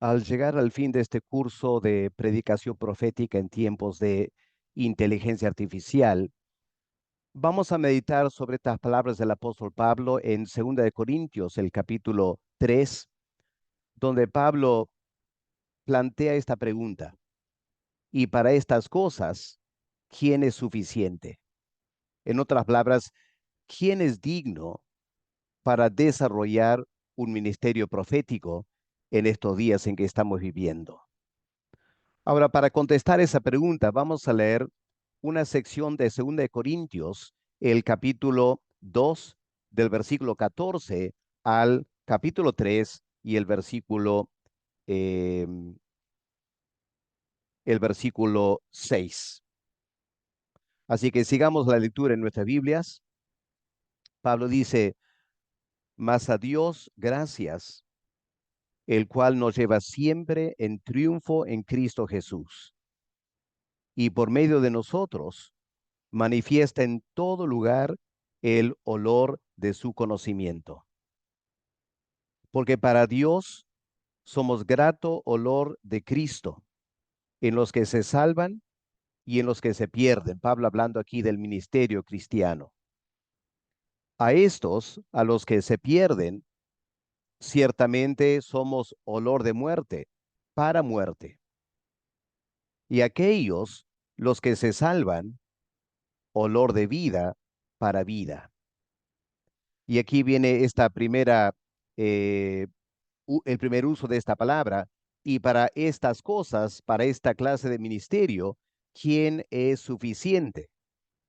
Al llegar al fin de este curso de predicación profética en tiempos de inteligencia artificial, vamos a meditar sobre estas palabras del apóstol Pablo en 2 de Corintios, el capítulo 3, donde Pablo plantea esta pregunta: y para estas cosas, ¿quién es suficiente? En otras palabras, ¿quién es digno para desarrollar un ministerio profético en estos días en que estamos viviendo? Ahora, para contestar esa pregunta, vamos a leer una sección de 2 de Corintios, el capítulo 2, del versículo 14 al capítulo 3 y eh, el versículo 6. Así que sigamos la lectura en nuestras Biblias. Pablo dice: mas a Dios gracias, el cual nos lleva siempre en triunfo en Cristo Jesús, y por medio de nosotros manifiesta en todo lugar el olor de su conocimiento. Porque para Dios somos grato olor de Cristo en los que se salvan y en los que se pierden. Pablo hablando aquí del ministerio cristiano. A estos, a los que se pierden, ciertamente somos olor de muerte para muerte. Y aquellos, los que se salvan, olor de vida para vida. Y aquí viene esta eh, el primer uso de esta palabra. Y para estas cosas, para esta clase de ministerio, ¿quién es suficiente?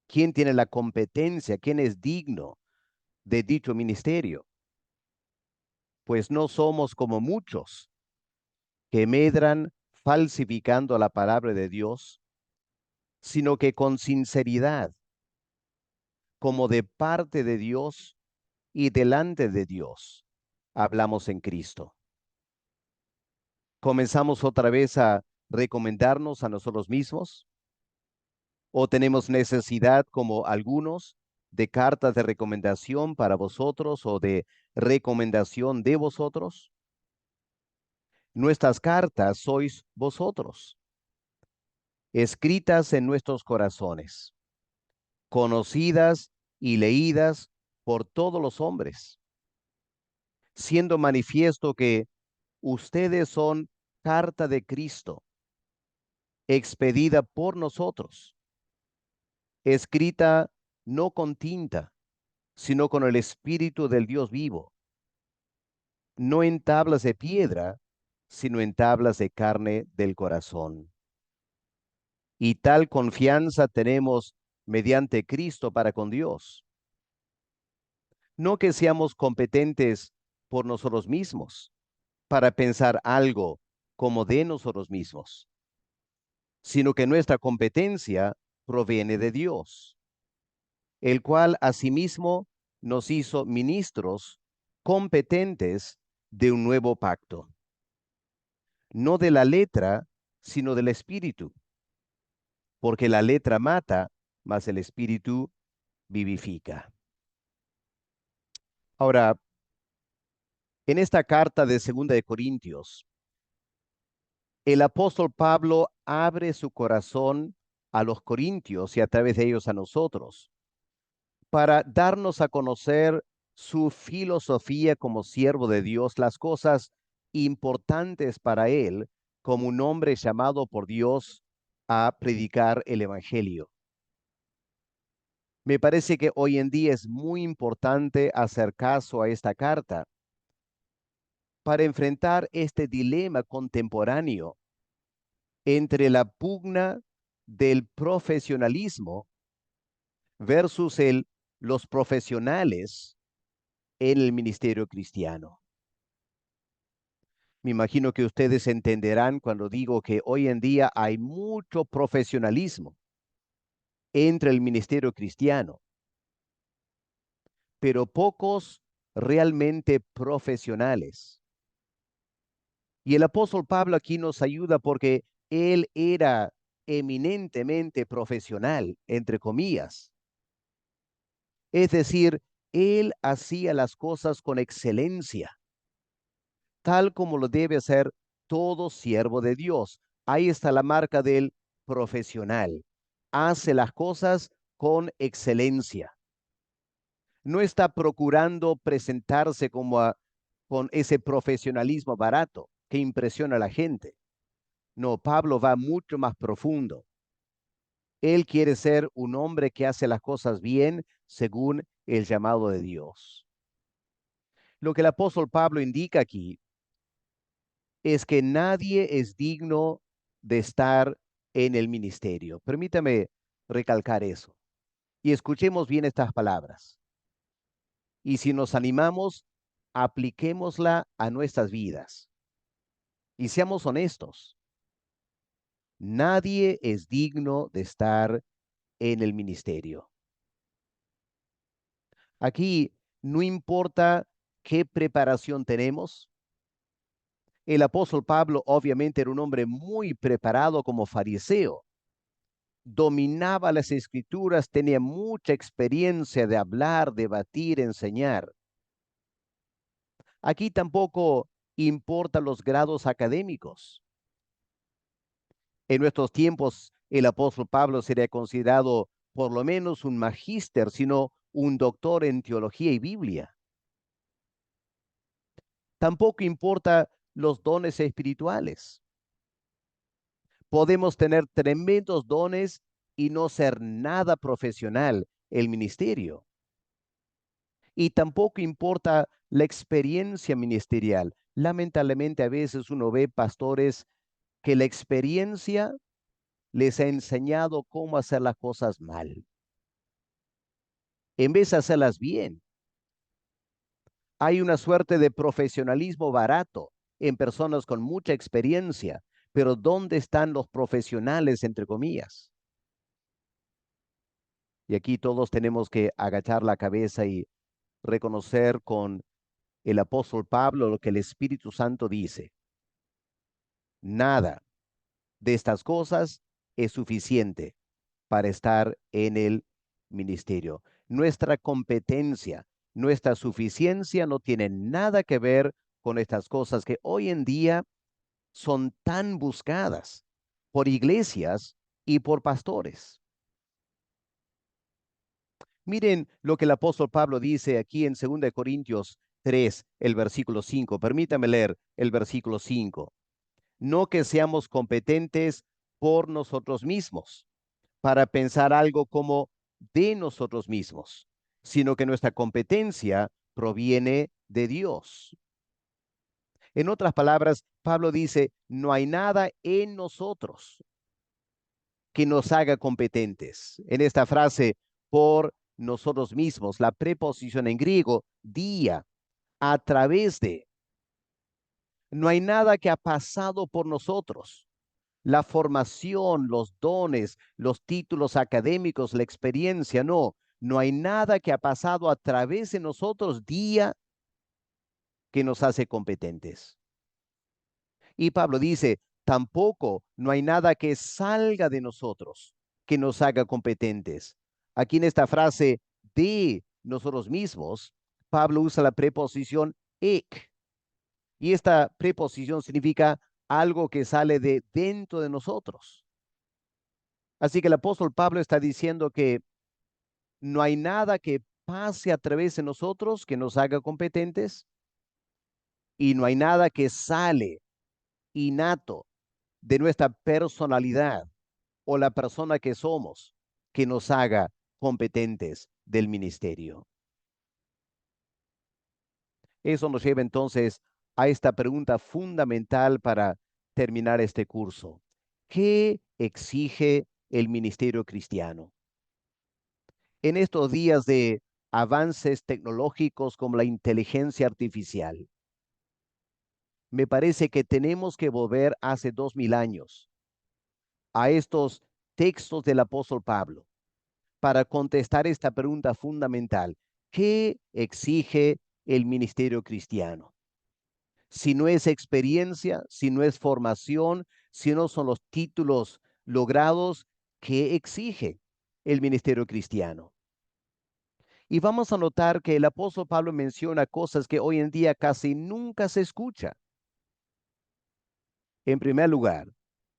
¿Quién tiene la competencia? ¿Quién es digno de dicho ministerio? Pues no somos como muchos que medran falsificando la palabra de Dios, sino que con sinceridad, como de parte de Dios y delante de Dios, hablamos en Cristo. ¿Comenzamos otra vez a recomendarnos a nosotros mismos? ¿O tenemos necesidad, como algunos, de cartas de recomendación para vosotros o de recomendación de vosotros? Nuestras cartas sois vosotros, escritas en nuestros corazones, conocidas y leídas por todos los hombres, siendo manifiesto que ustedes son carta de Cristo, expedida por nosotros, escrita no con tinta, sino con el Espíritu del Dios vivo, no en tablas de piedra, sino en tablas de carne del corazón. Y tal confianza tenemos mediante Cristo para con Dios. No que seamos competentes por nosotros mismos, para pensar algo como de nosotros mismos, sino que nuestra competencia proviene de Dios, el cual asimismo nos hizo ministros competentes de un nuevo pacto, no de la letra, sino del espíritu, porque la letra mata, mas el espíritu vivifica. Ahora, en esta carta de 2 de Corintios, el apóstol Pablo abre su corazón a los corintios y a través de ellos a nosotros, para darnos a conocer su filosofía como siervo de Dios, las cosas importantes para él como un hombre llamado por Dios a predicar el evangelio. Me parece que hoy en día es muy importante hacer caso a esta carta para enfrentar este dilema contemporáneo entre la pugna del profesionalismo versus los profesionales en el ministerio cristiano. Me imagino que ustedes entenderán cuando digo que hoy en día hay mucho profesionalismo entre el ministerio cristiano, pero pocos realmente profesionales. Y el apóstol Pablo aquí nos ayuda porque él era eminentemente profesional, entre comillas. Es decir, él hacía las cosas con excelencia, tal como lo debe hacer todo siervo de Dios. Ahí está la marca del profesional. Hace las cosas con excelencia. No está procurando presentarse con ese profesionalismo barato que impresiona a la gente. No, Pablo va mucho más profundo. Él quiere ser un hombre que hace las cosas bien según el llamado de Dios. Lo que el apóstol Pablo indica aquí es que nadie es digno de estar en el ministerio. Permítame recalcar eso. Y escuchemos bien estas palabras. Y si nos animamos, apliquémosla a nuestras vidas. Y seamos honestos. Nadie es digno de estar en el ministerio. Aquí no importa qué preparación tenemos. El apóstol Pablo obviamente era un hombre muy preparado como fariseo. Dominaba las escrituras, tenía mucha experiencia de hablar, debatir, enseñar. Aquí tampoco importan los grados académicos. En nuestros tiempos, el apóstol Pablo sería considerado por lo menos un magíster, sino un doctor en teología y Biblia. Tampoco importa los dones espirituales. Podemos tener tremendos dones y no ser nada profesional el ministerio. Y tampoco importa la experiencia ministerial. Lamentablemente a veces uno ve pastores que la experiencia les ha enseñado cómo hacer las cosas mal, en vez de hacerlas bien. Hay una suerte de profesionalismo barato en personas con mucha experiencia, pero ¿dónde están los profesionales, entre comillas? Y aquí todos tenemos que agachar la cabeza y reconocer con el apóstol Pablo lo que el Espíritu Santo dice. Nada de estas cosas es suficiente para estar en el ministerio. Nuestra competencia, nuestra suficiencia no tiene nada que ver con estas cosas que hoy en día son tan buscadas por iglesias y por pastores. Miren lo que el apóstol Pablo dice aquí en 2 Corintios 3, el versículo 5. Permítame leer el versículo 5. No que seamos competentes por nosotros mismos, para pensar algo como de nosotros mismos, sino que nuestra competencia proviene de Dios. En otras palabras, Pablo dice, no hay nada en nosotros que nos haga competentes. En esta frase, por nosotros mismos, la preposición en griego, día, a través de, no hay nada que ha pasado por nosotros. La formación, los dones, los títulos académicos, la experiencia, no hay nada que ha pasado a través de nosotros día que nos hace competentes. Y Pablo dice, tampoco no hay nada que salga de nosotros que nos haga competentes. Aquí en esta frase de nosotros mismos, Pablo usa la preposición ek. Y esta preposición significa algo que sale de dentro de nosotros. Así que el apóstol Pablo está diciendo que no hay nada que pase a través de nosotros que nos haga competentes y no hay nada que sale innato de nuestra personalidad o la persona que somos que nos haga competentes del ministerio. Eso nos lleva entonces a esta pregunta fundamental para terminar este curso. ¿Qué exige el ministerio cristiano? En estos días de avances tecnológicos como la inteligencia artificial, me parece que tenemos que volver hace 2000 años a estos textos del apóstol Pablo para contestar esta pregunta fundamental. ¿Qué exige el ministerio cristiano? Si no es experiencia, si no es formación, si no son los títulos logrados, ¿qué exige el ministerio cristiano? Y vamos a notar que el apóstol Pablo menciona cosas que hoy en día casi nunca se escucha. En primer lugar,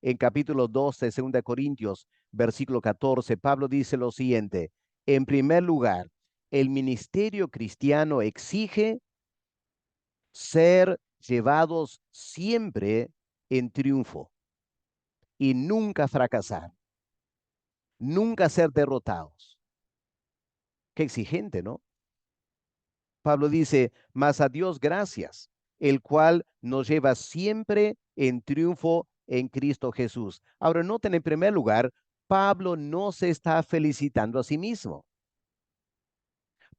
en capítulo 2 de 2 Corintios, versículo 14, Pablo dice lo siguiente: en primer lugar, el ministerio cristiano exige ser llevados siempre en triunfo y nunca fracasar, nunca ser derrotados. Qué exigente, ¿no? Pablo dice, mas a Dios gracias, el cual nos lleva siempre en triunfo en Cristo Jesús. Ahora, noten en primer lugar, Pablo no se está felicitando a sí mismo.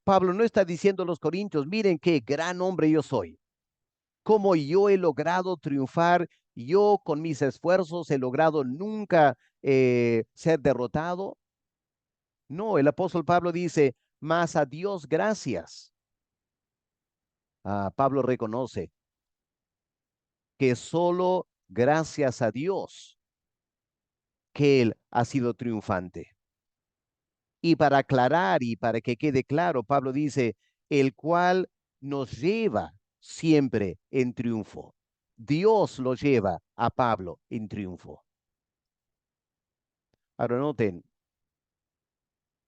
Pablo no está diciendo a los corintios, miren qué gran hombre yo soy, cómo yo he logrado triunfar, yo con mis esfuerzos he logrado nunca ser derrotado. No, el apóstol Pablo dice, mas a Dios gracias. Pablo reconoce que solo gracias a Dios que él ha sido triunfante. Y para aclarar y para que quede claro, Pablo dice, el cual nos lleva siempre en triunfo. Dios lo lleva a Pablo en triunfo. Ahora noten,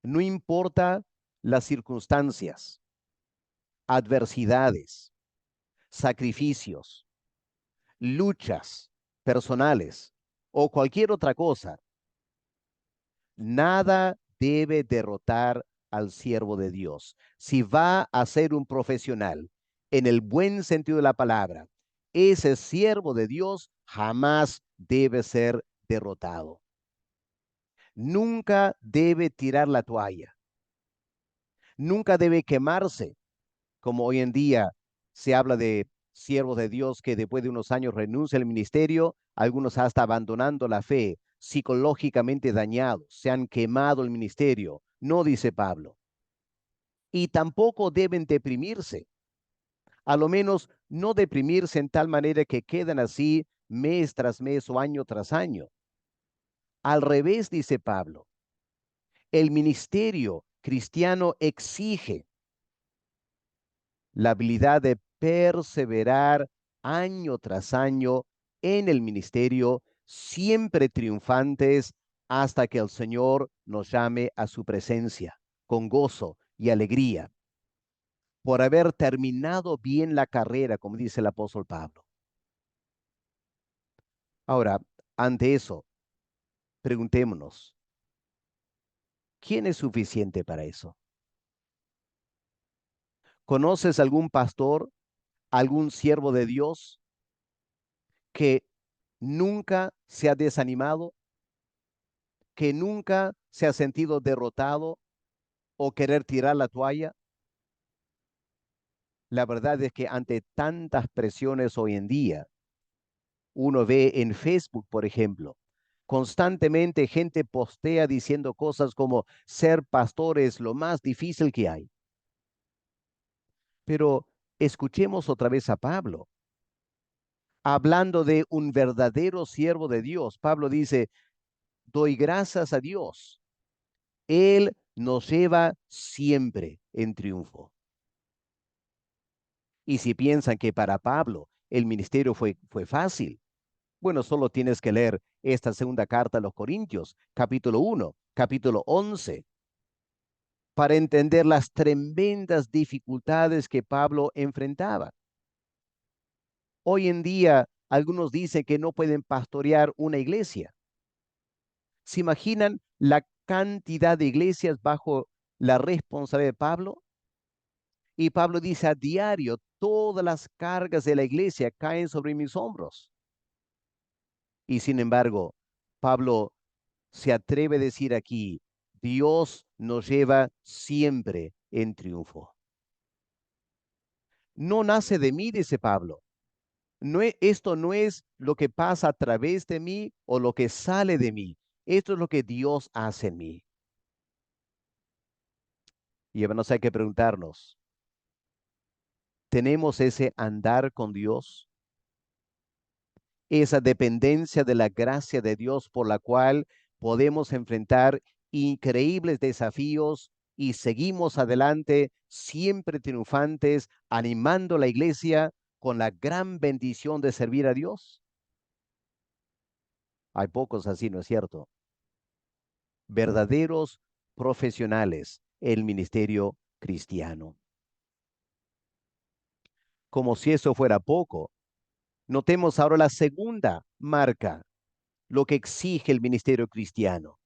no importa las circunstancias, adversidades, sacrificios, luchas personales o cualquier otra cosa, nada debe derrotar al siervo de Dios. Si va a ser un profesional, en el buen sentido de la palabra, ese siervo de Dios jamás debe ser derrotado. Nunca debe tirar la toalla. Nunca debe quemarse, como hoy en día se habla de siervos de Dios que después de unos años renuncian al ministerio, algunos hasta abandonando la fe, psicológicamente dañados, se han quemado el ministerio. No, dice Pablo. Y tampoco deben deprimirse, a lo menos no deprimirse en tal manera que quedan así mes tras mes o año tras año. Al revés, dice Pablo, el ministerio cristiano exige la habilidad de perseverar año tras año en el ministerio, siempre triunfantes hasta que el Señor nos llame a su presencia con gozo y alegría por haber terminado bien la carrera, como dice el apóstol Pablo. Ahora, ante eso, preguntémonos, ¿quién es suficiente para eso? ¿Conoces algún pastor, algún siervo de Dios que nunca se ha desanimado, que nunca se ha sentido derrotado o querer tirar la toalla? La verdad es que ante tantas presiones hoy en día, uno ve en Facebook, por ejemplo, constantemente gente postea diciendo cosas como ser pastor es lo más difícil que hay. Pero escuchemos otra vez a Pablo, hablando de un verdadero siervo de Dios. Pablo dice, doy gracias a Dios. Él nos lleva siempre en triunfo. Y si piensan que para Pablo el ministerio fue fácil, bueno, solo tienes que leer esta segunda carta a los Corintios, capítulo 1, capítulo 11, para entender las tremendas dificultades que Pablo enfrentaba. Hoy en día, algunos dicen que no pueden pastorear una iglesia. ¿Se imaginan la cantidad de iglesias bajo la responsabilidad de Pablo? Y Pablo dice a diario, todas las cargas de la iglesia caen sobre mis hombros. Y sin embargo, Pablo se atreve a decir aquí, Dios nos lleva siempre en triunfo. No nace de mí, dice Pablo. Esto no es lo que pasa a través de mí o lo que sale de mí. Esto es lo que Dios hace en mí. Y hermanos, hay que preguntarnos, ¿tenemos ese andar con Dios? Esa dependencia de la gracia de Dios por la cual podemos enfrentar increíbles desafíos y seguimos adelante siempre triunfantes, animando a la iglesia con la gran bendición de servir a Dios. Hay pocos así, ¿no es cierto? Verdaderos profesionales en el ministerio cristiano. Como si eso fuera poco, notemos ahora la segunda marca, lo que exige el ministerio cristiano: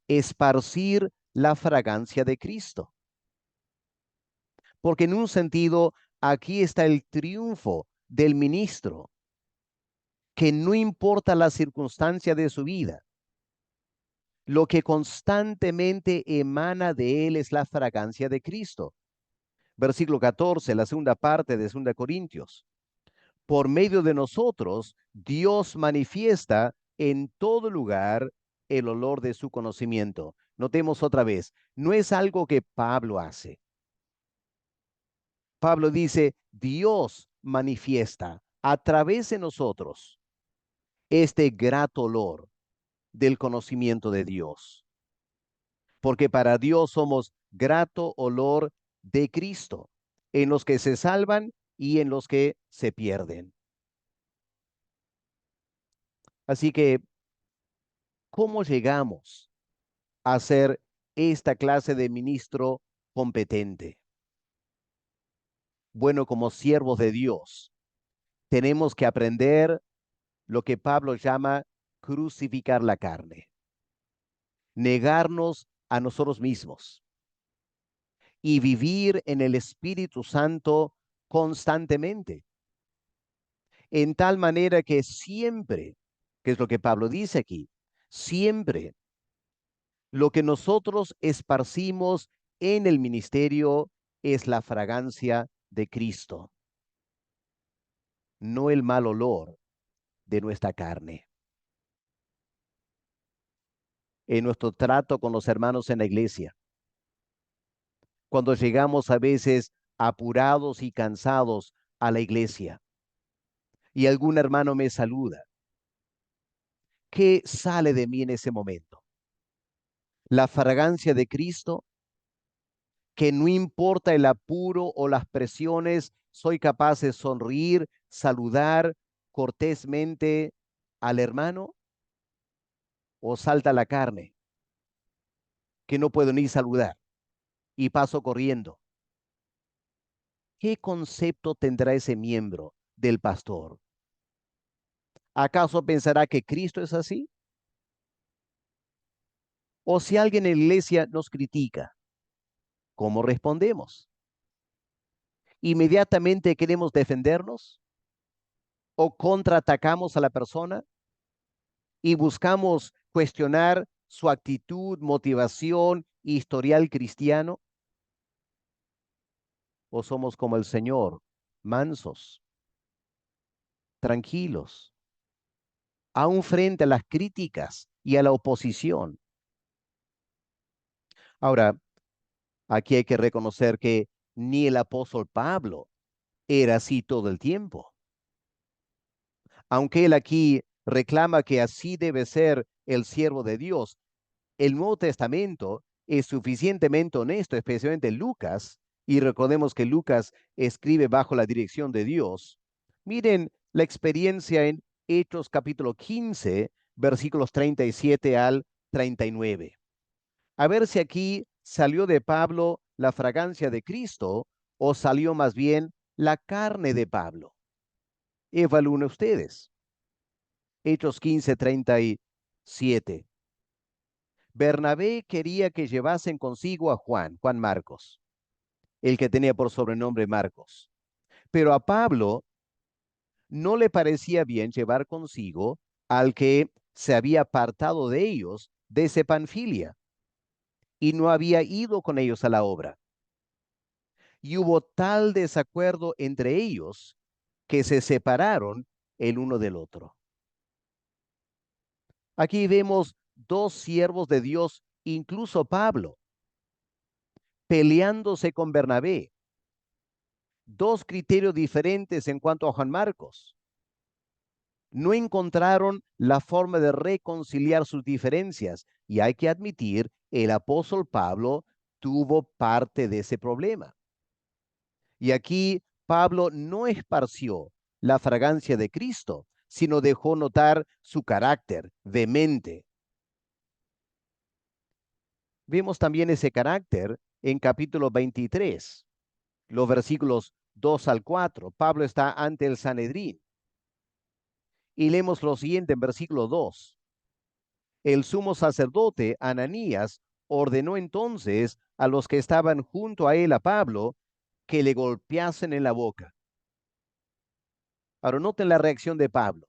esparcir la fragancia de Cristo. Porque en un sentido, aquí está el triunfo del ministro, que no importa la circunstancia de su vida, lo que constantemente emana de él es la fragancia de Cristo. Versículo 14, la segunda parte de 2 Corintios. Por medio de nosotros, Dios manifiesta en todo lugar el olor de su conocimiento. Notemos otra vez, no es algo que Pablo hace. Pablo dice, Dios manifiesta a través de nosotros este grato olor del conocimiento de Dios. Porque para Dios somos grato olor de Cristo, en los que se salvan y en los que se pierden. Así que, ¿cómo llegamos a ser esta clase de ministro competente? Bueno, como siervos de Dios, tenemos que aprender lo que Pablo llama crucificar la carne, negarnos a nosotros mismos y vivir en el Espíritu Santo constantemente, en tal manera que siempre, que es lo que Pablo dice aquí, siempre lo que nosotros esparcimos en el ministerio es la fragancia de Cristo, no el mal olor de nuestra carne. En nuestro trato con los hermanos en la iglesia, cuando llegamos a veces apurados y cansados a la iglesia y algún hermano me saluda, ¿qué sale de mí en ese momento? La fragancia de Cristo, que no importa el apuro o las presiones, soy capaz de sonreír, saludar cortésmente al hermano, o salta la carne, que no puedo ni saludar y paso corriendo. ¿Qué concepto tendrá ese miembro del pastor? ¿Acaso pensará que Cristo es así? O si alguien en la iglesia nos critica, ¿cómo respondemos? ¿Inmediatamente queremos defendernos o contraatacamos a la persona y buscamos cuestionar su actitud, motivación, historial cristiano? ¿O somos como el Señor, mansos, tranquilos, aún frente a las críticas y a la oposición? Ahora, aquí hay que reconocer que ni el apóstol Pablo era así todo el tiempo. Aunque él aquí reclama que así debe ser el siervo de Dios, el Nuevo Testamento es suficientemente honesto, especialmente Lucas, y recordemos que Lucas escribe bajo la dirección de Dios. Miren la experiencia en Hechos capítulo 15, versículos 37 al 39. A ver si aquí salió de Pablo la fragancia de Cristo o salió más bien la carne de Pablo. Evalúen ustedes. Hechos 15, 37. Bernabé quería que llevasen consigo a Juan Marcos, el que tenía por sobrenombre Marcos. Pero a Pablo no le parecía bien llevar consigo al que se había apartado de ellos desde Panfilia y no había ido con ellos a la obra. Y hubo tal desacuerdo entre ellos que se separaron el uno del otro. Aquí vemos dos siervos de Dios, incluso Pablo, peleándose con Bernabé. Dos criterios diferentes en cuanto a Juan Marcos. No encontraron la forma de reconciliar sus diferencias y hay que admitir, el apóstol Pablo tuvo parte de ese problema. Y aquí Pablo no esparció la fragancia de Cristo, sino dejó notar su carácter vehemente. Vemos también ese carácter en capítulo 23, los versículos 2 al 4. Pablo está ante el Sanedrín y leemos lo siguiente en versículo 2. El sumo sacerdote Ananías ordenó entonces a los que estaban junto a él, a Pablo, que le golpeasen en la boca. Ahora noten la reacción de Pablo.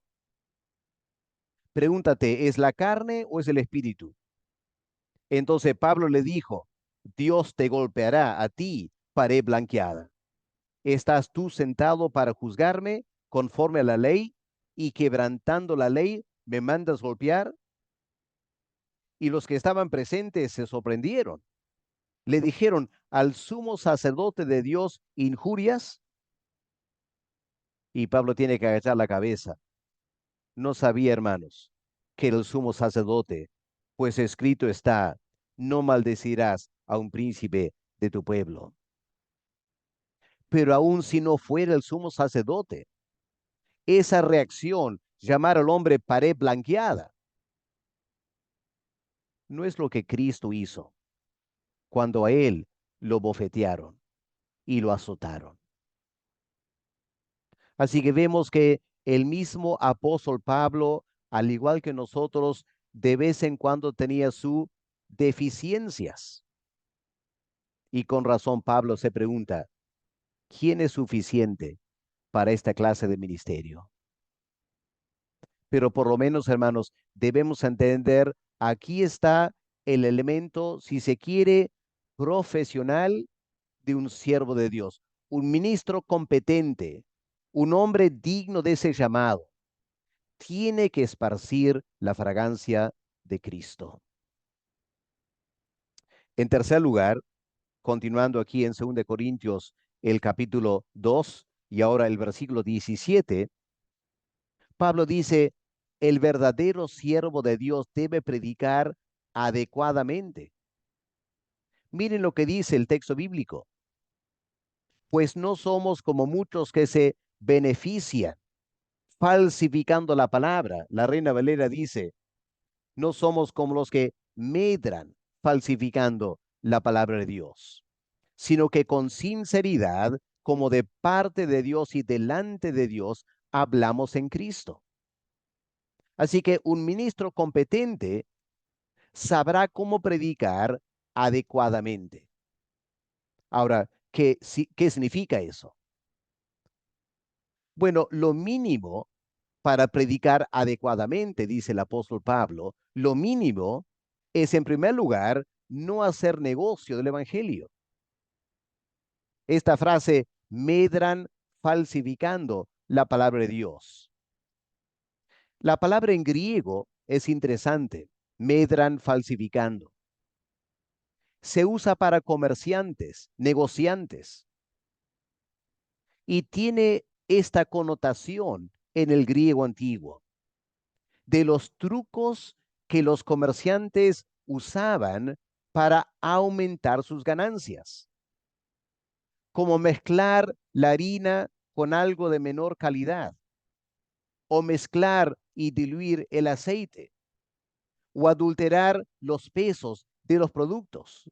Pregúntate, ¿es la carne o es el espíritu? Entonces Pablo le dijo, Dios te golpeará a ti, pared blanqueada. ¿Estás tú sentado para juzgarme conforme a la ley y quebrantando la ley me mandas golpear? Y los que estaban presentes se sorprendieron. Le dijeron, ¿al sumo sacerdote de Dios injurias? Y Pablo tiene que agachar la cabeza. No sabía, hermanos, que era el sumo sacerdote, pues escrito está, no maldecirás a un príncipe de tu pueblo. Pero aun si no fuera el sumo sacerdote, esa reacción, llamar al hombre pared blanqueada, no es lo que Cristo hizo cuando a él lo bofetearon y lo azotaron. Así que vemos que el mismo apóstol Pablo, al igual que nosotros, de vez en cuando tenía sus deficiencias. Y con razón Pablo se pregunta, ¿quién es suficiente para esta clase de ministerio? Pero por lo menos, hermanos, debemos entender, aquí está el elemento, si se quiere, profesional de un siervo de Dios, un ministro competente, un hombre digno de ese llamado. Tiene que esparcir la fragancia de Cristo. En tercer lugar, continuando aquí en 2 Corintios, el capítulo 2 y ahora el versículo 17, Pablo dice, el verdadero siervo de Dios debe predicar adecuadamente. Miren lo que dice el texto bíblico, pues no somos como muchos que se benefician falsificando la palabra. La Reina Valera dice, no somos como los que medran falsificando la palabra de Dios, sino que con sinceridad, como de parte de Dios y delante de Dios, hablamos en Cristo. Así que un ministro competente sabrá cómo predicar adecuadamente. Ahora, ¿qué significa eso? Bueno, lo mínimo para predicar adecuadamente, dice el apóstol Pablo, lo mínimo es, en primer lugar, no hacer negocio del evangelio. Esta frase, medran falsificando la palabra de Dios. La palabra en griego es interesante, medran falsificando. Se usa para comerciantes, negociantes, y tiene esta connotación en el griego antiguo, de los trucos que los comerciantes usaban para aumentar sus ganancias, como mezclar la harina con algo de menor calidad, o mezclar y diluir el aceite, o adulterar los pesos de los productos.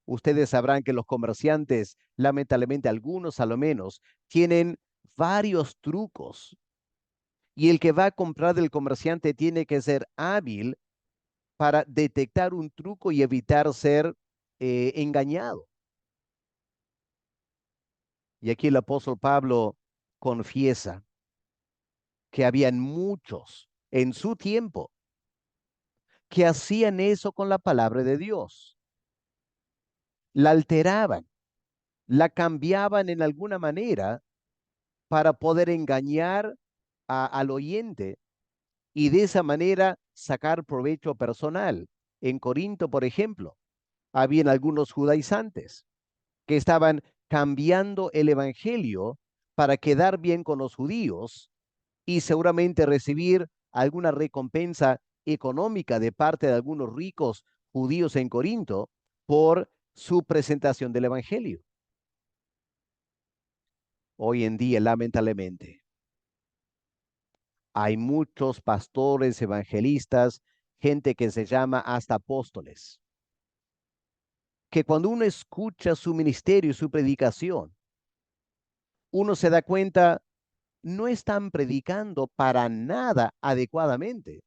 Ustedes sabrán que los comerciantes, lamentablemente algunos a lo menos, tienen varios trucos. Y el que va a comprar del comerciante tiene que ser hábil para detectar un truco y evitar ser engañado. Y aquí el apóstol Pablo confiesa que habían muchos en su tiempo que hacían eso con la palabra de Dios. La alteraban, la cambiaban en alguna manera para poder engañar al oyente y de esa manera sacar provecho personal. En Corinto, por ejemplo, habían algunos judaizantes que estaban cambiando el evangelio para quedar bien con los judíos y seguramente recibir alguna recompensa económica de parte de algunos ricos judíos en Corinto por su presentación del evangelio. Hoy en día, lamentablemente, Hay muchos pastores, evangelistas, gente que se llama hasta apóstoles, que cuando uno escucha su ministerio y su predicación, uno se da cuenta, no están predicando para nada adecuadamente.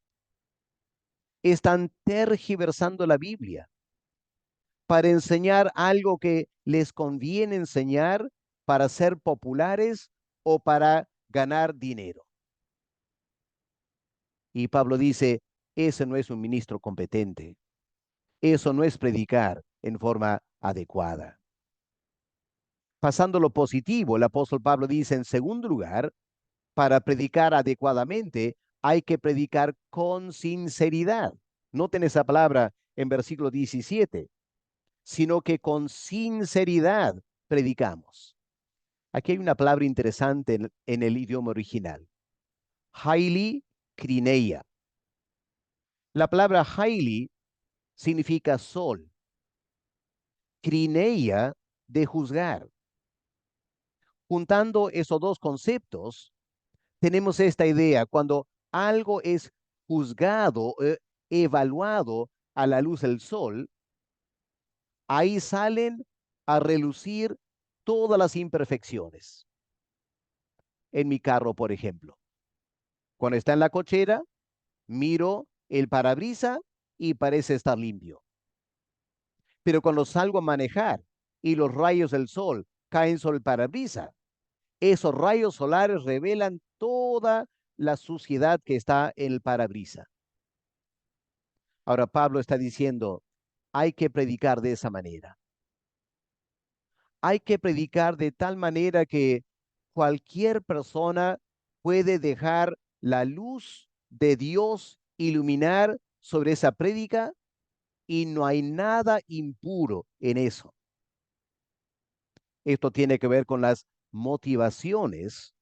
Están tergiversando la Biblia para enseñar algo que les conviene enseñar para ser populares o para ganar dinero. Y Pablo dice, ese no es un ministro competente. Eso no es predicar en forma adecuada. Pasando lo positivo, el apóstol Pablo dice, en segundo lugar, para predicar adecuadamente, hay que predicar con sinceridad. Noten esa palabra en versículo 17, sino que con sinceridad predicamos. Aquí hay una palabra interesante en el idioma original. Haili krineia. La palabra haili significa sol. Krineia, de juzgar. Juntando esos dos conceptos, tenemos esta idea. Cuando algo es juzgado, evaluado a la luz del sol, ahí salen a relucir todas las imperfecciones. En mi carro, por ejemplo, cuando está en la cochera, miro el parabrisas y parece estar limpio. Pero cuando salgo a manejar y los rayos del sol caen sobre el parabrisas, esos rayos solares revelan toda la suciedad que está en el parabrisas. Ahora Pablo está diciendo, hay que predicar de esa manera. Hay que predicar de tal manera que cualquier persona puede dejar la luz de Dios iluminar sobre esa prédica y no hay nada impuro en eso. Esto tiene que ver con las motivaciones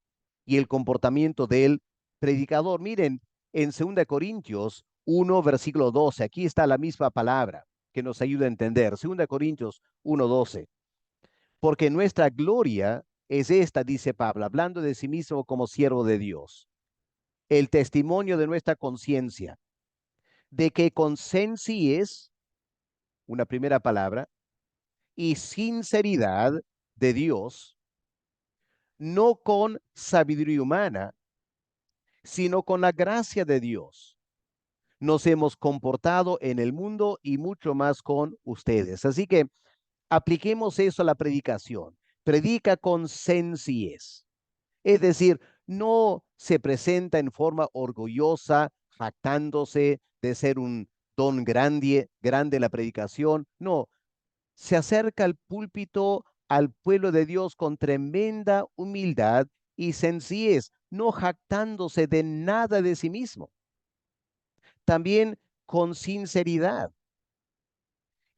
y el comportamiento del predicador. Miren, en 2 Corintios 1, versículo 12, aquí está la misma palabra que nos ayuda a entender. 2 Corintios 1:12. Porque nuestra gloria es esta, dice Pablo, hablando de sí mismo como siervo de Dios, el testimonio de nuestra conciencia, de que con sencillez, una primera palabra, y sinceridad de Dios, no con sabiduría humana, sino con la gracia de Dios, nos hemos comportado en el mundo y mucho más con ustedes. Así que apliquemos eso a la predicación. Predica con sencillez. Es decir, no se presenta en forma orgullosa, jactándose de ser un don grande en la predicación. No, se acerca al púlpito, al pueblo de Dios con tremenda humildad y sencillez, no jactándose de nada de sí mismo. También con sinceridad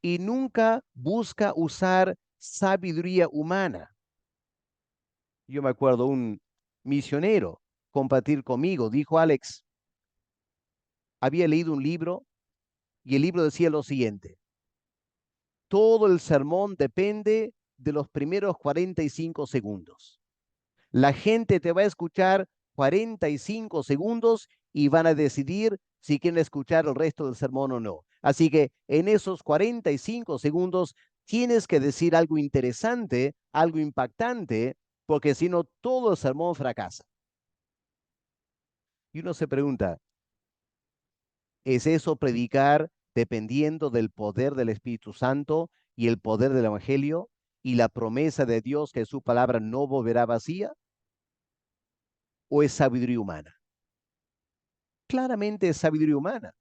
y nunca busca usar sabiduría humana. Yo me acuerdo un misionero compartir conmigo, dijo Alex, había leído un libro y el libro decía lo siguiente: todo el sermón depende de los primeros 45 segundos. La gente te va a escuchar 45 segundos y van a decidir si quieren escuchar el resto del sermón o no. Así que en esos 45 segundos tienes que decir algo interesante, algo impactante, porque si no, todo el sermón fracasa. Y uno se pregunta, ¿es eso predicar dependiendo del poder del Espíritu Santo y el poder del Evangelio y la promesa de Dios que su palabra no volverá vacía? ¿O es sabiduría humana? Claramente es sabiduría humana.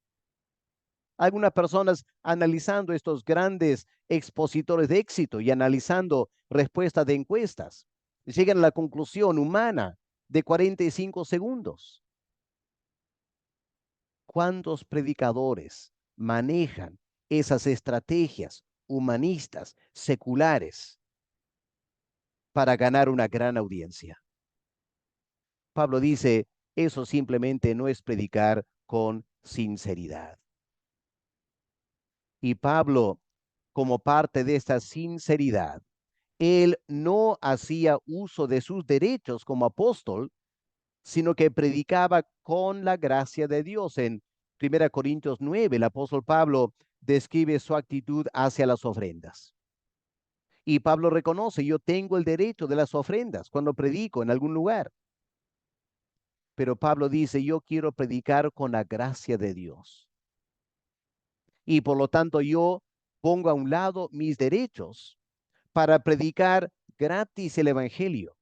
Algunas personas analizando estos grandes expositores de éxito y analizando respuestas de encuestas, llegan a la conclusión humana de 45 segundos. ¿Cuántos predicadores manejan esas estrategias humanistas, seculares, para ganar una gran audiencia? Pablo dice, eso simplemente no es predicar con sinceridad. Y Pablo, como parte de esta sinceridad, él no hacía uso de sus derechos como apóstol sino que predicaba con la gracia de Dios. En 1 Corintios 9, el apóstol Pablo describe su actitud hacia las ofrendas. Y Pablo reconoce, yo tengo el derecho de las ofrendas cuando predico en algún lugar. Pero Pablo dice, yo quiero predicar con la gracia de Dios. Y por lo tanto yo pongo a un lado mis derechos para predicar gratis el Evangelio,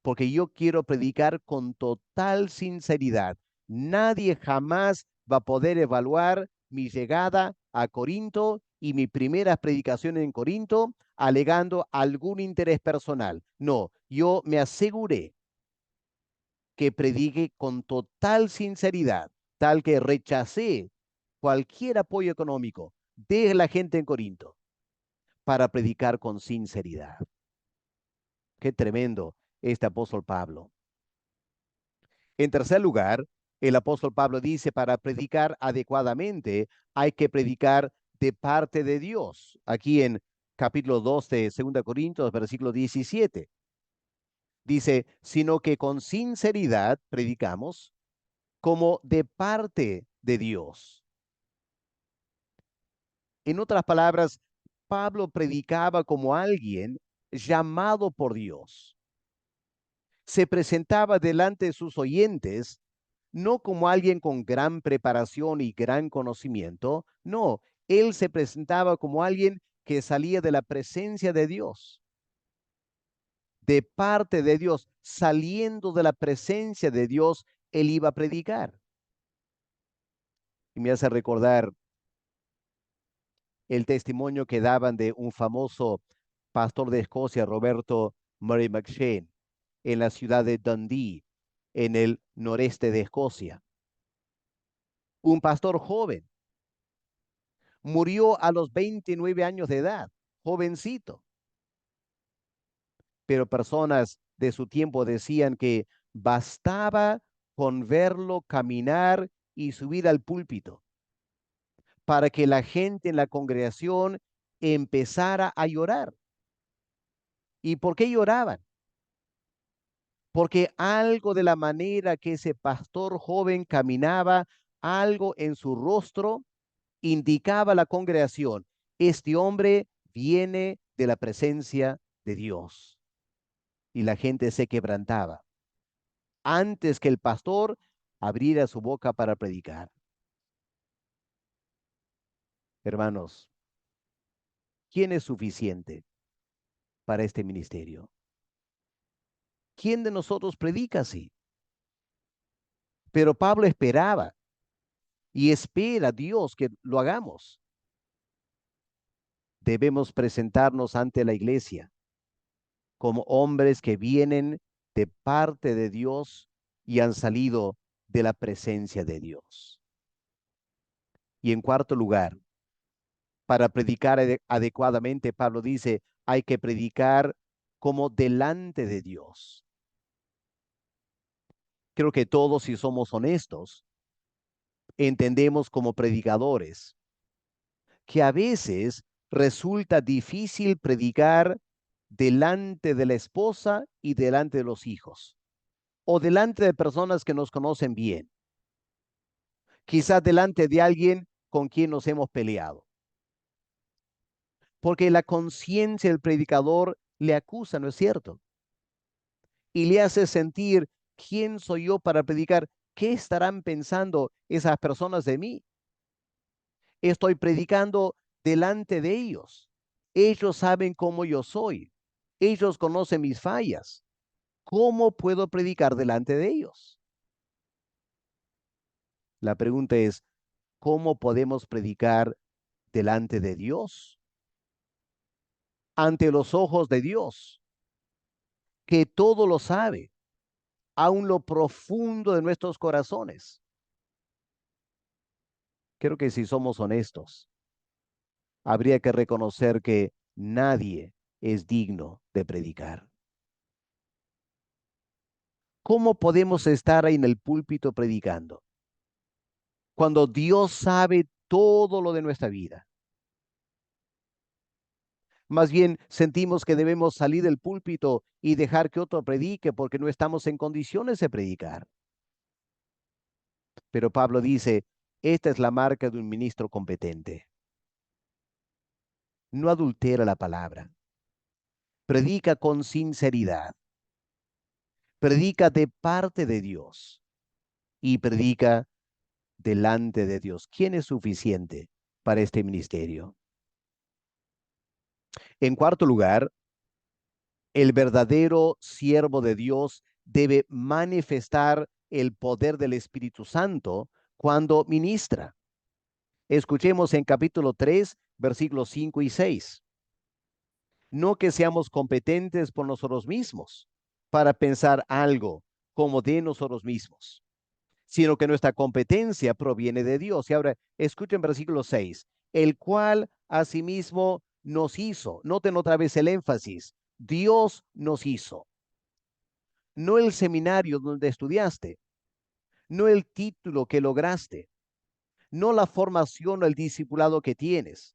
porque yo quiero predicar con total sinceridad. Nadie jamás va a poder evaluar mi llegada a Corinto y mi primera predicación en Corinto alegando algún interés personal. No, yo me aseguré que predique con total sinceridad, tal que rechacé cualquier apoyo económico de la gente en Corinto para predicar con sinceridad. Qué tremendo este apóstol Pablo. En tercer lugar, el apóstol Pablo dice, para predicar adecuadamente hay que predicar de parte de Dios. Aquí en capítulo 2 de 2 Corintios, versículo 17. Dice, sino que con sinceridad predicamos como de parte de Dios. En otras palabras, Pablo predicaba como alguien llamado por Dios. Se presentaba delante de sus oyentes no como alguien con gran preparación y gran conocimiento, no, él se presentaba como alguien que salía de la presencia de Dios, de parte de Dios, saliendo de la presencia de Dios, él iba a predicar. Y me hace recordar el testimonio que daban de un famoso pastor de Escocia, Roberto Murray McCheyne, en la ciudad de Dundee, en el noreste de Escocia. Un pastor joven, murió a los 29 años de edad, jovencito, pero personas de su tiempo decían que bastaba con verlo caminar y subir al púlpito para que la gente en la congregación empezara a llorar. ¿Y por qué lloraban? Porque algo de la manera que ese pastor joven caminaba, algo en su rostro indicaba a la congregación, este hombre viene de la presencia de Dios. Y la gente se quebrantaba antes que el pastor abriera su boca para predicar. Hermanos, ¿quién es suficiente para este ministerio? ¿Quién de nosotros predica así? Pero Pablo esperaba y espera a Dios que lo hagamos. Debemos presentarnos ante la iglesia como hombres que vienen de parte de Dios y han salido de la presencia de Dios. Y en cuarto lugar, para predicar adecuadamente, Pablo dice, hay que predicar como delante de Dios. Creo que todos, si somos honestos, entendemos como predicadores que a veces resulta difícil predicar delante de la esposa y delante de los hijos, o delante de personas que nos conocen bien, quizás delante de alguien con quien nos hemos peleado, porque la conciencia del predicador le acusa, ¿no es cierto? Y le hace sentir, ¿quién soy yo para predicar? ¿Qué estarán pensando esas personas de mí? Estoy predicando delante de ellos. Ellos saben cómo yo soy. Ellos conocen mis fallas. ¿Cómo puedo predicar delante de ellos? La pregunta es, ¿cómo podemos predicar delante de Dios? Ante los ojos de Dios, que todo lo sabe, aun lo profundo de nuestros corazones. Creo que si somos honestos, habría que reconocer que nadie es digno de predicar. ¿Cómo podemos estar ahí en el púlpito predicando cuando Dios sabe todo lo de nuestra vida? Más bien sentimos que debemos salir del púlpito y dejar que otro predique porque no estamos en condiciones de predicar. Pero Pablo dice, esta es la marca de un ministro competente. No adultera la palabra. Predica con sinceridad. Predica de parte de Dios y predica delante de Dios. ¿Quién es suficiente para este ministerio? En cuarto lugar, el verdadero siervo de Dios debe manifestar el poder del Espíritu Santo cuando ministra. Escuchemos en capítulo 3, versículos 5 y 6. No que seamos competentes por nosotros mismos para pensar algo como de nosotros mismos, sino que nuestra competencia proviene de Dios. Y ahora escuchen versículo 6, el cual asimismo nos hizo. Noten otra vez el énfasis. Dios nos hizo. No el seminario donde estudiaste, no el título que lograste, no la formación o el discipulado que tienes,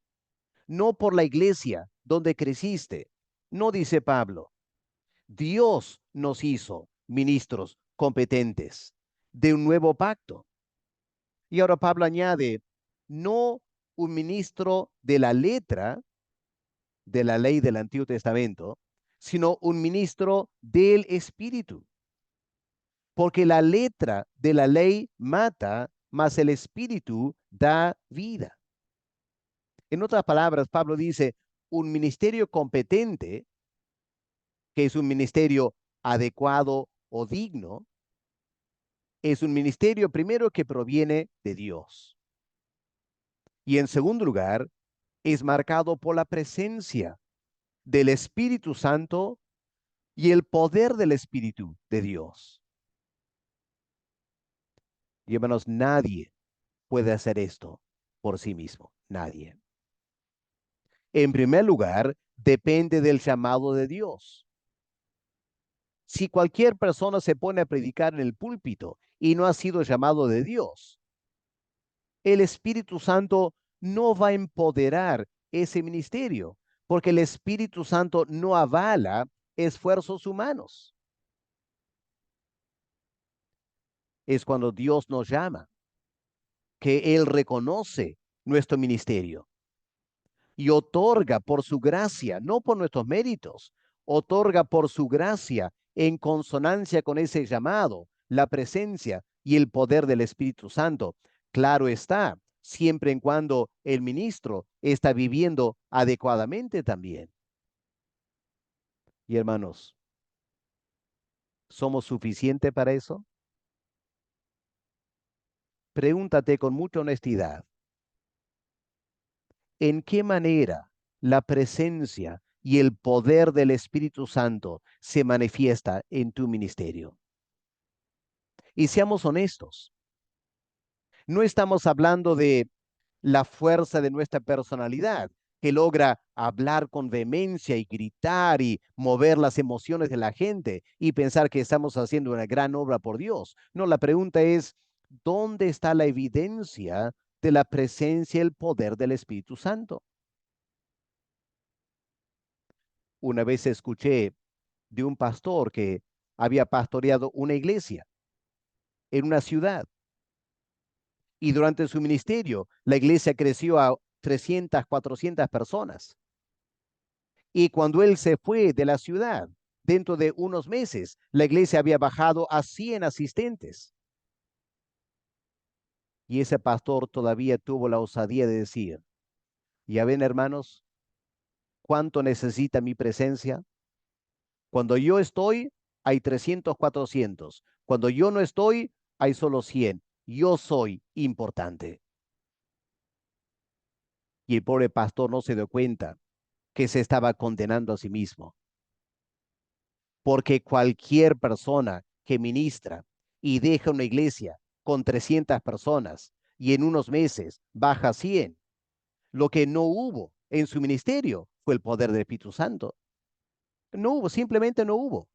no por la iglesia donde creciste. No, dice Pablo, Dios nos hizo ministros competentes de un nuevo pacto. Y ahora Pablo añade, no un ministro de la letra de la ley del Antiguo Testamento, sino un ministro del Espíritu. Porque la letra de la ley mata, mas el Espíritu da vida. En otras palabras, Pablo dice, un ministerio competente, que es un ministerio adecuado o digno, es un ministerio primero que proviene de Dios. Y en segundo lugar, es marcado por la presencia del Espíritu Santo y el poder del Espíritu de Dios. Y hermanos, nadie puede hacer esto por sí mismo, nadie. En primer lugar, depende del llamado de Dios. Si cualquier persona se pone a predicar en el púlpito y no ha sido llamado de Dios, el Espíritu Santo no va a empoderar ese ministerio, porque el Espíritu Santo no avala esfuerzos humanos. Es cuando Dios nos llama, que Él reconoce nuestro ministerio y otorga por su gracia, no por nuestros méritos, otorga por su gracia en consonancia con ese llamado, la presencia y el poder del Espíritu Santo. Claro está, siempre en cuando el ministro está viviendo adecuadamente también. Y hermanos, ¿somos suficientes para eso? Pregúntate con mucha honestidad, ¿en qué manera la presencia y el poder del Espíritu Santo se manifiesta en tu ministerio? Y seamos honestos, no estamos hablando de la fuerza de nuestra personalidad, que logra hablar con vehemencia y gritar y mover las emociones de la gente y pensar que estamos haciendo una gran obra por Dios. No, la pregunta es, ¿dónde está la evidencia de la presencia y el poder del Espíritu Santo? Una vez escuché de un pastor que había pastoreado una iglesia en una ciudad y durante su ministerio la iglesia creció a 300, 400 personas. Y cuando él se fue de la ciudad, dentro de unos meses, la iglesia había bajado a 100 asistentes. Y ese pastor todavía tuvo la osadía de decir, ya ven hermanos, ¿cuánto necesita mi presencia? Cuando yo estoy, hay 300, 400. Cuando yo no estoy, hay solo 100. Yo soy importante. Y el pobre pastor no se dio cuenta que se estaba condenando a sí mismo. Porque cualquier persona que ministra y deja una iglesia con 300 personas y en unos meses baja a 100, lo que no hubo en su ministerio fue el poder del Espíritu Santo. No hubo, simplemente no hubo.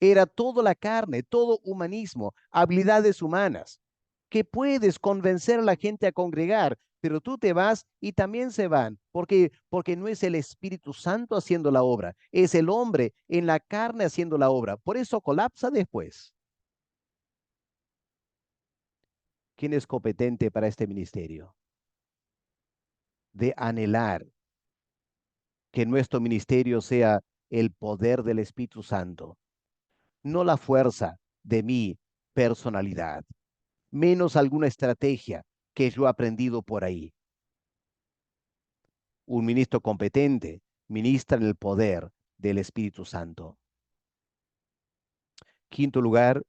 Era toda la carne, todo humanismo, habilidades humanas, que puedes convencer a la gente a congregar, pero tú te vas y también se van. ¿Por qué? Porque no es el Espíritu Santo haciendo la obra, es el hombre en la carne haciendo la obra. Por eso colapsa después. ¿Quién es competente para este ministerio? De anhelar que nuestro ministerio sea el poder del Espíritu Santo, no la fuerza de mi personalidad, menos alguna estrategia que yo he aprendido por ahí. Un ministro competente ministra en el poder del Espíritu Santo. Quinto lugar,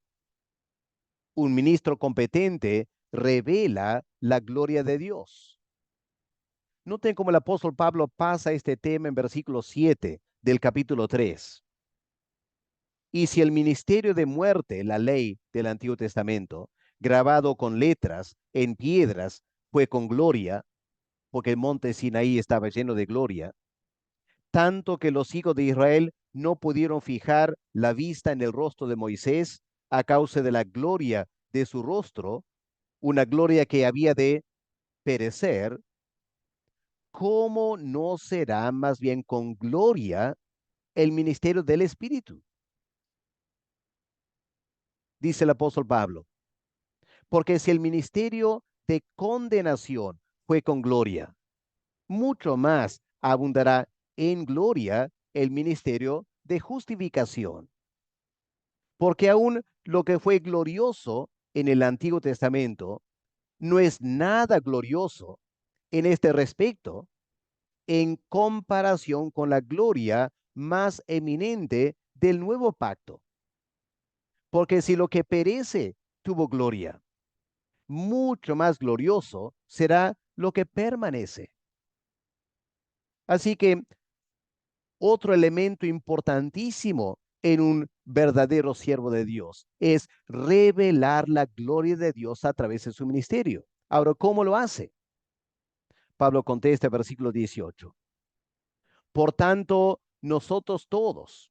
un ministro competente revela la gloria de Dios. Noten cómo el apóstol Pablo pasa este tema en versículo 7 del capítulo 3. Y si el ministerio de muerte, la ley del Antiguo Testamento, grabado con letras en piedras, fue con gloria, porque el monte Sinaí estaba lleno de gloria, tanto que los hijos de Israel no pudieron fijar la vista en el rostro de Moisés a causa de la gloria de su rostro, una gloria que había de perecer. ¿Cómo no será más bien con gloria el ministerio del Espíritu? Dice el apóstol Pablo. Porque si el ministerio de condenación fue con gloria, mucho más abundará en gloria el ministerio de justificación. Porque aún lo que fue glorioso en el Antiguo Testamento no es nada glorioso en este respecto en comparación con la gloria más eminente del nuevo pacto. Porque si lo que perece tuvo gloria, mucho más glorioso será lo que permanece. Así que otro elemento importantísimo en un verdadero siervo de Dios es revelar la gloria de Dios a través de su ministerio. Ahora, ¿cómo lo hace? Pablo contesta versículo 18. Por tanto, nosotros todos,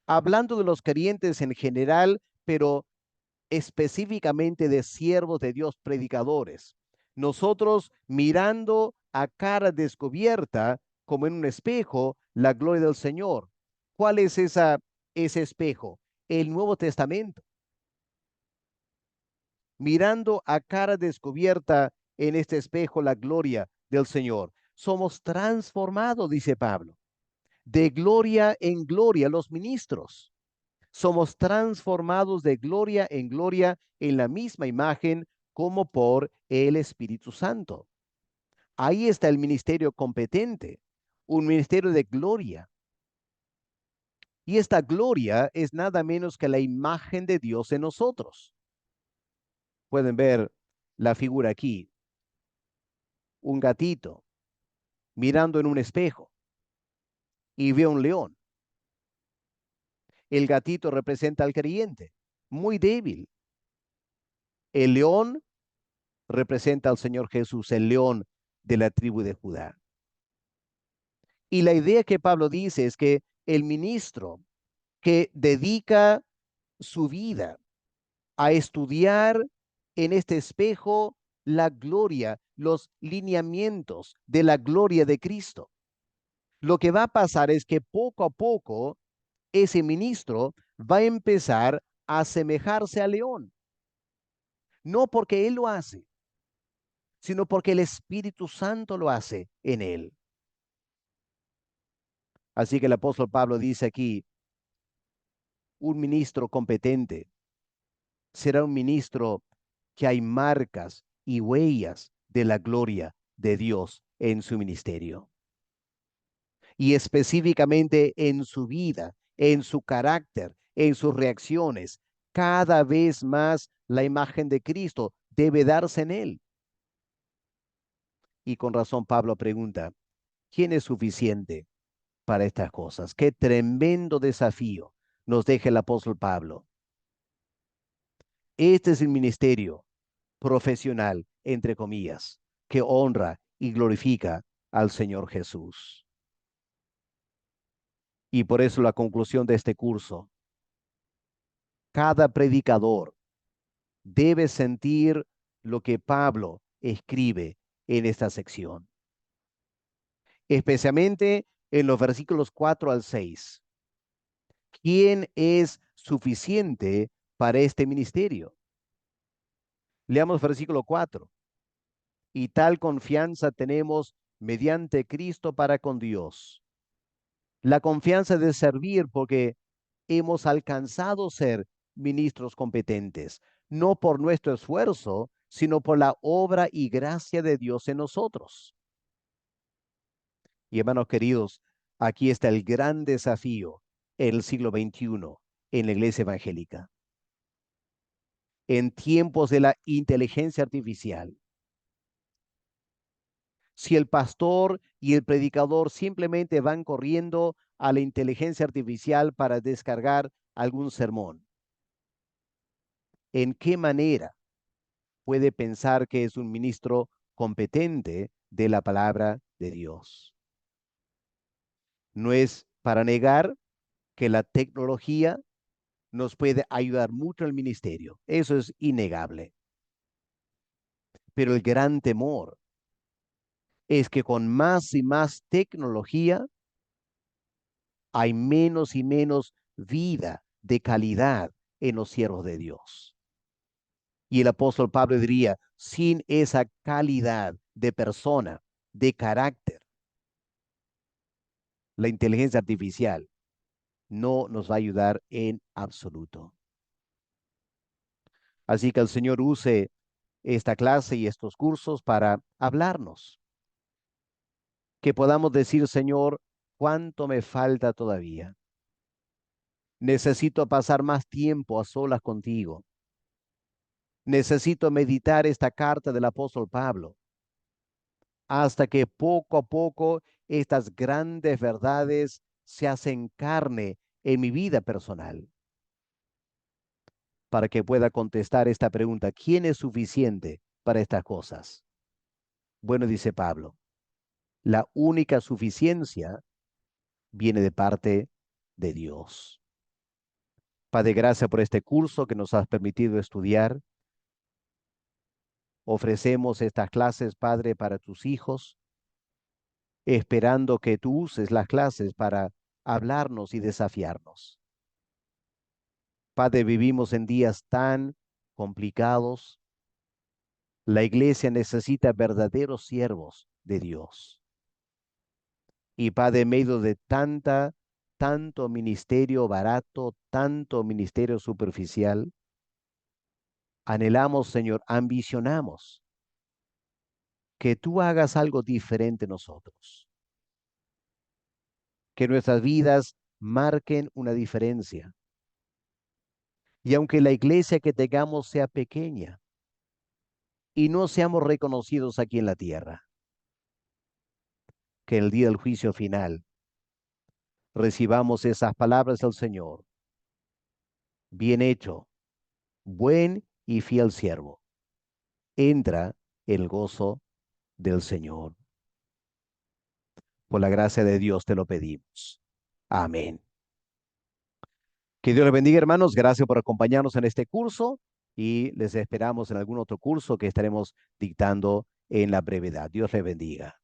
hablando de los creyentes en general, pero específicamente de siervos de Dios, predicadores. Nosotros mirando a cara descubierta, como en un espejo, la gloria del Señor. ¿Cuál es ese espejo? El Nuevo Testamento. Mirando a cara descubierta en este espejo la gloria del Señor. Somos transformados, dice Pablo, de gloria en gloria los ministros. Somos transformados de gloria en gloria en la misma imagen como por el Espíritu Santo. Ahí está el ministerio competente, un ministerio de gloria. Y esta gloria es nada menos que la imagen de Dios en nosotros. Pueden ver la figura aquí, un gatito mirando en un espejo y ve un león. El gatito representa al creyente, muy débil. El león representa al Señor Jesús, el león de la tribu de Judá. Y la idea que Pablo dice es que el ministro que dedica su vida a estudiar en este espejo la gloria, los lineamientos de la gloria de Cristo, lo que va a pasar es que poco a poco ese ministro va a empezar a asemejarse al león, no porque él lo hace, sino porque el Espíritu Santo lo hace en él. Así que el apóstol Pablo dice aquí, un ministro competente será un ministro que hay marcas y huellas de la gloria de Dios en su ministerio. Y específicamente en su vida, en su carácter, en sus reacciones. Cada vez más la imagen de Cristo debe darse en él. Y con razón Pablo pregunta, ¿quién es suficiente para estas cosas? Qué tremendo desafío nos deja el apóstol Pablo. Este es el ministerio profesional, entre comillas, que honra y glorifica al Señor Jesús. Y por eso la conclusión de este curso, cada predicador debe sentir lo que Pablo escribe en esta sección, especialmente en los versículos 4 al 6. ¿Quién es suficiente para este ministerio? Leamos versículo 4. Y tal confianza tenemos mediante Cristo para con Dios. La confianza de servir porque hemos alcanzado ser ministros competentes, no por nuestro esfuerzo, sino por la obra y gracia de Dios en nosotros. Y hermanos queridos, aquí está el gran desafío en el siglo XXI en la iglesia evangélica. En tiempos de la inteligencia artificial, si el pastor y el predicador simplemente van corriendo a la inteligencia artificial para descargar algún sermón, ¿en qué manera puede pensar que es un ministro competente de la palabra de Dios? No es para negar que la tecnología nos puede ayudar mucho en el ministerio. Eso es innegable. Pero el gran temor es que con más y más tecnología hay menos y menos vida de calidad en los siervos de Dios. Y el apóstol Pablo diría, sin esa calidad de persona, de carácter, la inteligencia artificial no nos va a ayudar en absoluto. Así que el Señor use esta clase y estos cursos para hablarnos, que podamos decir, Señor, ¿cuánto me falta todavía? Necesito pasar más tiempo a solas contigo. Necesito meditar esta carta del apóstol Pablo hasta que poco a poco estas grandes verdades se hacen carne en mi vida personal, para que pueda contestar esta pregunta: ¿quién es suficiente para estas cosas? Bueno, dice Pablo, la única suficiencia viene de parte de Dios. Padre, gracias por este curso que nos has permitido estudiar. Ofrecemos estas clases, Padre, para tus hijos, esperando que tú uses las clases para hablarnos y desafiarnos. Padre, vivimos en días tan complicados. La iglesia necesita verdaderos siervos de Dios. Y Padre, en medio de tanto ministerio barato, tanto ministerio superficial, anhelamos, Señor, ambicionamos que tú hagas algo diferente en nosotros, que nuestras vidas marquen una diferencia. Y aunque la iglesia que tengamos sea pequeña y no seamos reconocidos aquí en la tierra, que el día del juicio final recibamos esas palabras del Señor: bien hecho, buen y fiel siervo, entra en el gozo del Señor. Por la gracia de Dios te lo pedimos. Amén. Que Dios les bendiga, hermanos. Gracias por acompañarnos en este curso y les esperamos en algún otro curso que estaremos dictando en la brevedad. Dios les bendiga.